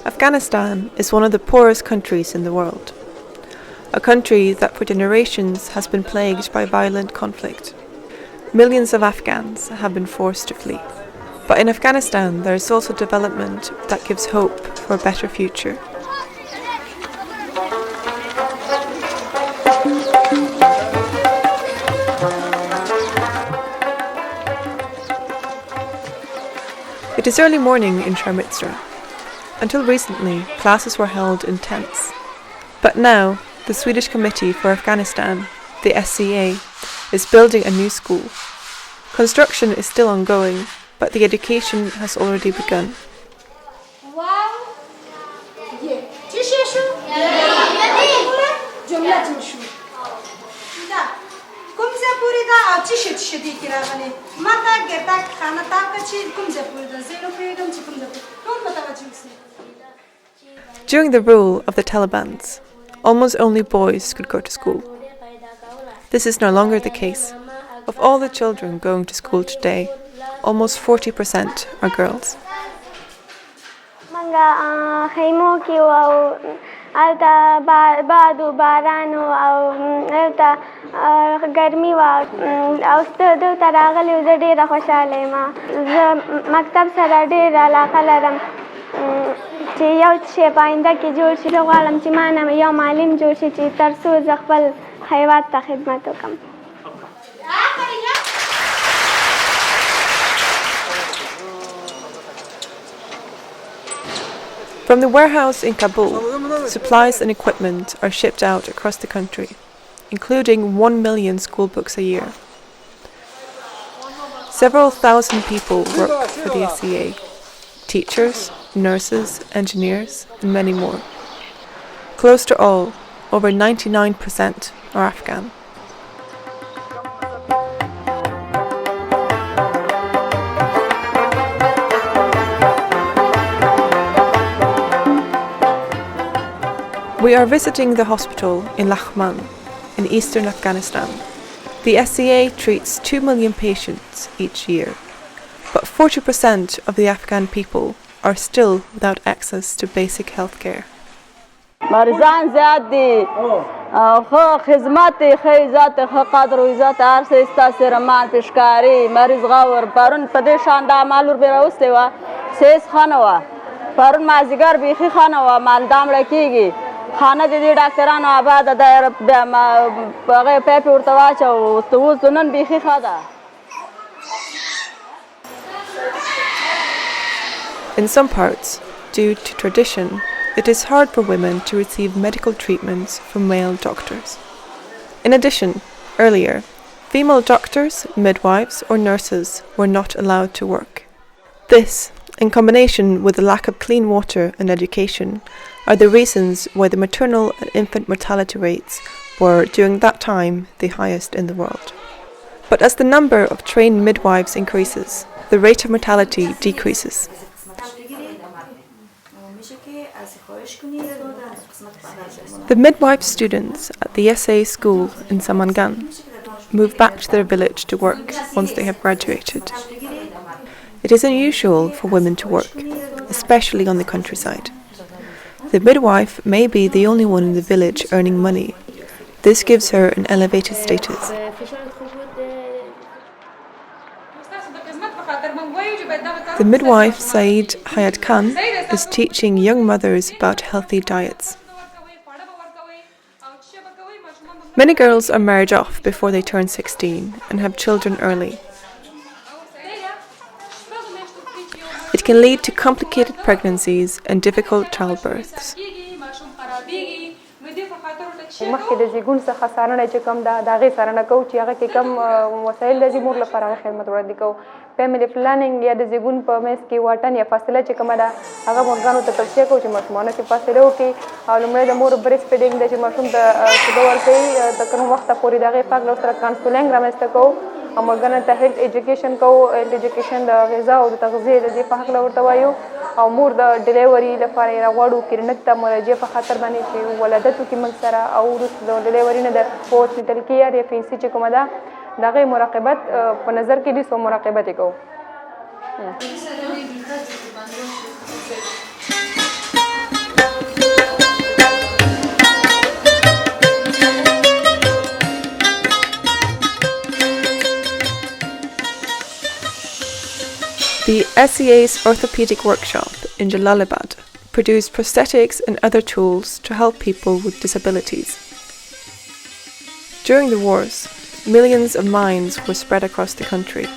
Afghanistan is one of the poorest countries in the world. A country that for generations has been plagued by violent conflict. Millions of Afghans have been forced to flee. But in Afghanistan there is also development that gives hope for a better future. It is early morning in Sharmitra. Until recently, classes were held in tents. But now, the Swedish Committee for Afghanistan, the SCA, is building a new school. Construction is still ongoing, but the education has already begun. During the rule of the Taliban, almost only boys could go to school. This is no longer the case. Of all the children going to school today, almost 40% are girls. From the warehouse in Kabul, supplies and equipment are shipped out across the country, including 1 million school books a year. Several thousand people work for the SCA: teachers, nurses, engineers, and many more. Close to all, over 99%, are Afghan. We are visiting the hospital in Laghman, in eastern Afghanistan. The SCA treats 2 million patients each year, but 40% of the Afghan people are still without access to basic health care. مریضان زیاد دي خو خدمت خی ذات خو قدر و عزت ارس است سرمان پیشکاری مریض غور پرون پدې شان د مالور بیراوسته وا سیس خانوا پرون مازیګر بیخي خانوا مالدام لکېږي خانه دې ډاکټرانو آباد د هغه پیپې ورته واچو اوس نن بیخي خاده. In some parts, due to tradition, it is hard for women to receive medical treatments from male doctors. In addition, earlier, female doctors, midwives or nurses were not allowed to work. This, in combination with the lack of clean water and education, are the reasons why the maternal and infant mortality rates were, during that time, the highest in the world. But as the number of trained midwives increases, the rate of mortality decreases. The midwife students at the SA school in Samangan move back to their village to work once they have graduated. It is unusual for women to work, especially on the countryside. The midwife may be the only one in the village earning money. This gives her an elevated status. The midwife, Saeed Hayat Khan, is teaching young mothers about healthy diets. Many girls are married off before they turn 16 and have children early. It can lead to complicated pregnancies and difficult childbirths. مخکې د زیږون څخه څارنه چې کوم ده د هغې څارنه کوو چې هغه کې کوم وسایل د مور لپاره هغه خدمت وړاندې کوو. فیملی پلانینګ یا د زیږون په منځ کې واټن یا فاصله چې کومه ده هغه مورګانو ته توصیه کوو چې ماشومانو کې فاصله وکړي او لومړی د مور بریسټ فیډینګ ده چې ماشوم ته شیدو ورکوي د کوم وخته پورې د هغې پاک له سره کانسولینګ رامنځته کوو او مورګانو ته هیلث ایجوکیشن کوو. هیلث ایجوکیشن د غذا او د تغذیې د دې په هکله ورته وایو او مور د ډیلیوري لپاره یې راغواړو کلینیک ته مراجعه په خاطر باندې چې ولادت وکړي موږ سره او وروسته د ډیلیوري نه د هاسپیټل کیر یا فینسي چې کومه ده د هغې مراقبت په نظر کې نیسو مراقبت یې کوو. The SEA's Orthopedic Workshop in Jalalabad produced prosthetics and other tools to help people with disabilities. During the wars, millions of mines were spread across the country.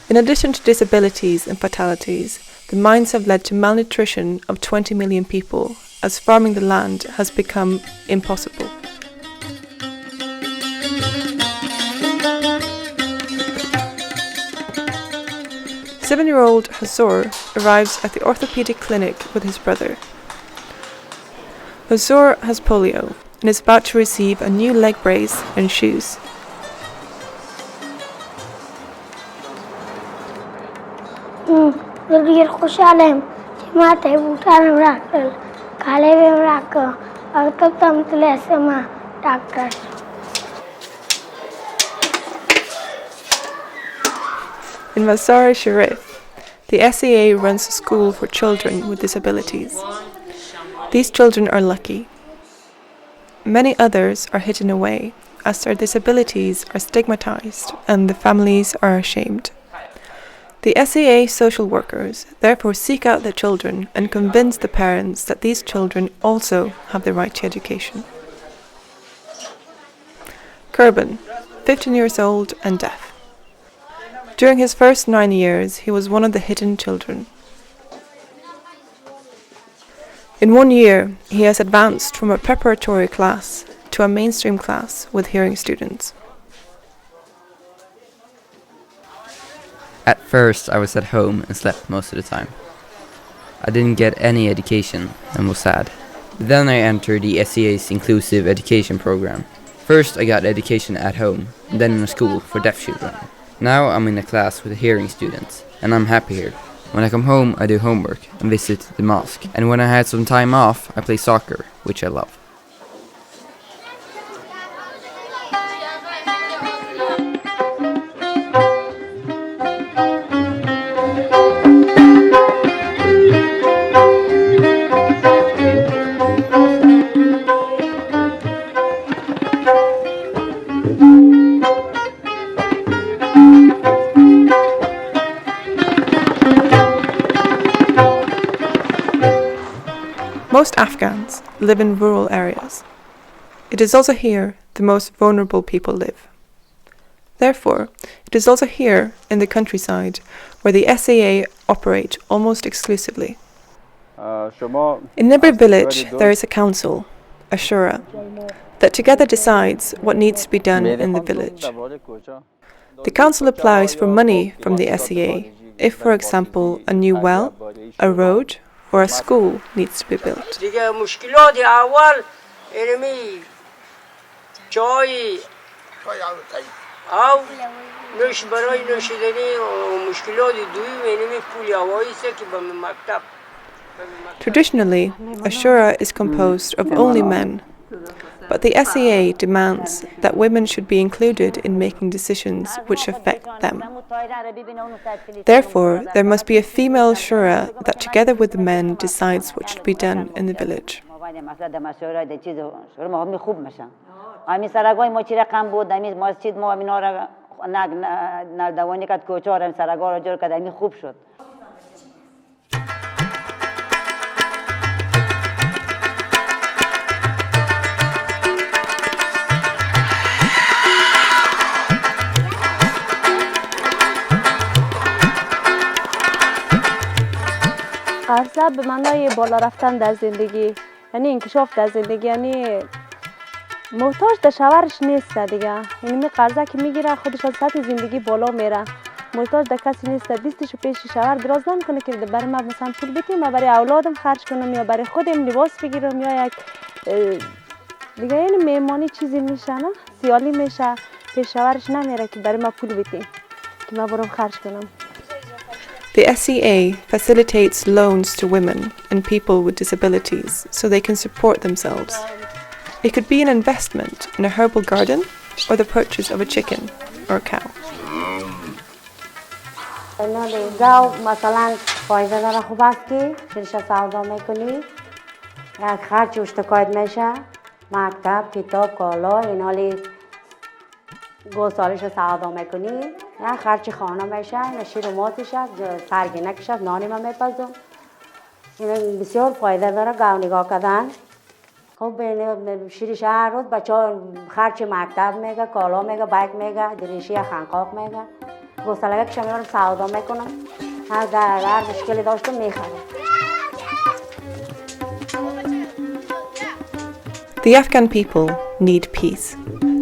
In addition to disabilities and fatalities, the mines have led to malnutrition of 20 million people, as farming the land has become impossible. Seven-year-old Hazur arrives at the orthopedic clinic with his brother. Hazur has polio and is about to receive a new leg brace and shoes. In Mazar-e-Sharif, the SEA runs a school for children with disabilities. These children are lucky. Many others are hidden away, as their disabilities are stigmatized and the families are ashamed. The SEA social workers therefore seek out the children and convince the parents that these children also have the right to education. Kurban, 15 years old and deaf. During his first 9 years, he was one of the hidden children. In 1 year, he has advanced from a preparatory class to a mainstream class with hearing students. At first, I was at home and slept most of the time. I didn't get any education and was sad. Then I entered the SEA's inclusive education program. First, I got education at home, and then in a school for deaf children. Now I'm in a class with hearing students, and I'm happy here. When I come home, I do homework and visit the mosque. And when I had some time off, I play soccer, which I love. Most Afghans live in rural areas. It is also here the most vulnerable people live. Therefore, it is also here in the countryside where the SEA operate almost exclusively. In every village there is a council, a shura, that together decides what needs to be done in the village. The council applies for money from the SEA if, for example, a new well, a road, or a school needs to be built. Traditionally, a shura is composed of only men, but the SEA demands that women should be included in making decisions which affect them. Therefore, there must be a female shura that together with the men decides what should be done in the village. قرضه به معنای بالا رفتن در زندگی، یعنی انکشاف در زندگی، یعنی محتاج در شوهرش نیست دیگه. یعنی قرضه که میگیره خودش از سطح زندگی بالا میره، محتاج در کسی نیست، دستشو پیش شوهر دراز نمیکنه که برای من مثلا پول بدیم، من برای اولادم خرج کنم یا برای خودم لباس بگیرم یا یک دیگه. یعنی میمانی چیزی میشه، نه سیالی میشه، پیش شوهرش نمیره که برای من پول بدیم که من برام خرج کنم. The SEA facilitates loans to women and people with disabilities so they can support themselves. It could be an investment in a herbal garden or the purchase of a chicken or a cow. مثلا فایده داره، خوب است که دلش سودا میکنی، یک خرچ اشتکاید میشه، مکتب، کتاب، کالا، این حالی گوسالش سودا میکنی، نه خرچ خانه میشه، نه شیر و ماتش سرگی نکشد، نانی ما میپزم. این بسیار فایده داره گاو نگاه کردن. خب شیرش هر روز بچه ها خرچ مکتب میگه، کالا میگه، بیگ میگه، دریشی خنقاق میگه. گوساله کشم میبرم سودا میکنم. هر مشکلی داشتم میخرم. The Afghan people need peace.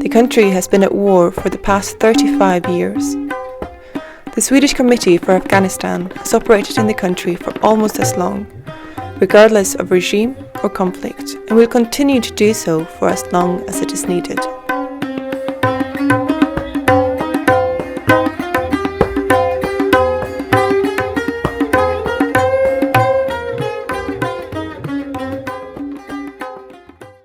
The country has been at war for the past 35 years. The Swedish Committee for Afghanistan has operated in the country for almost as long, regardless of regime or conflict, and will continue to do so for as long as it is needed.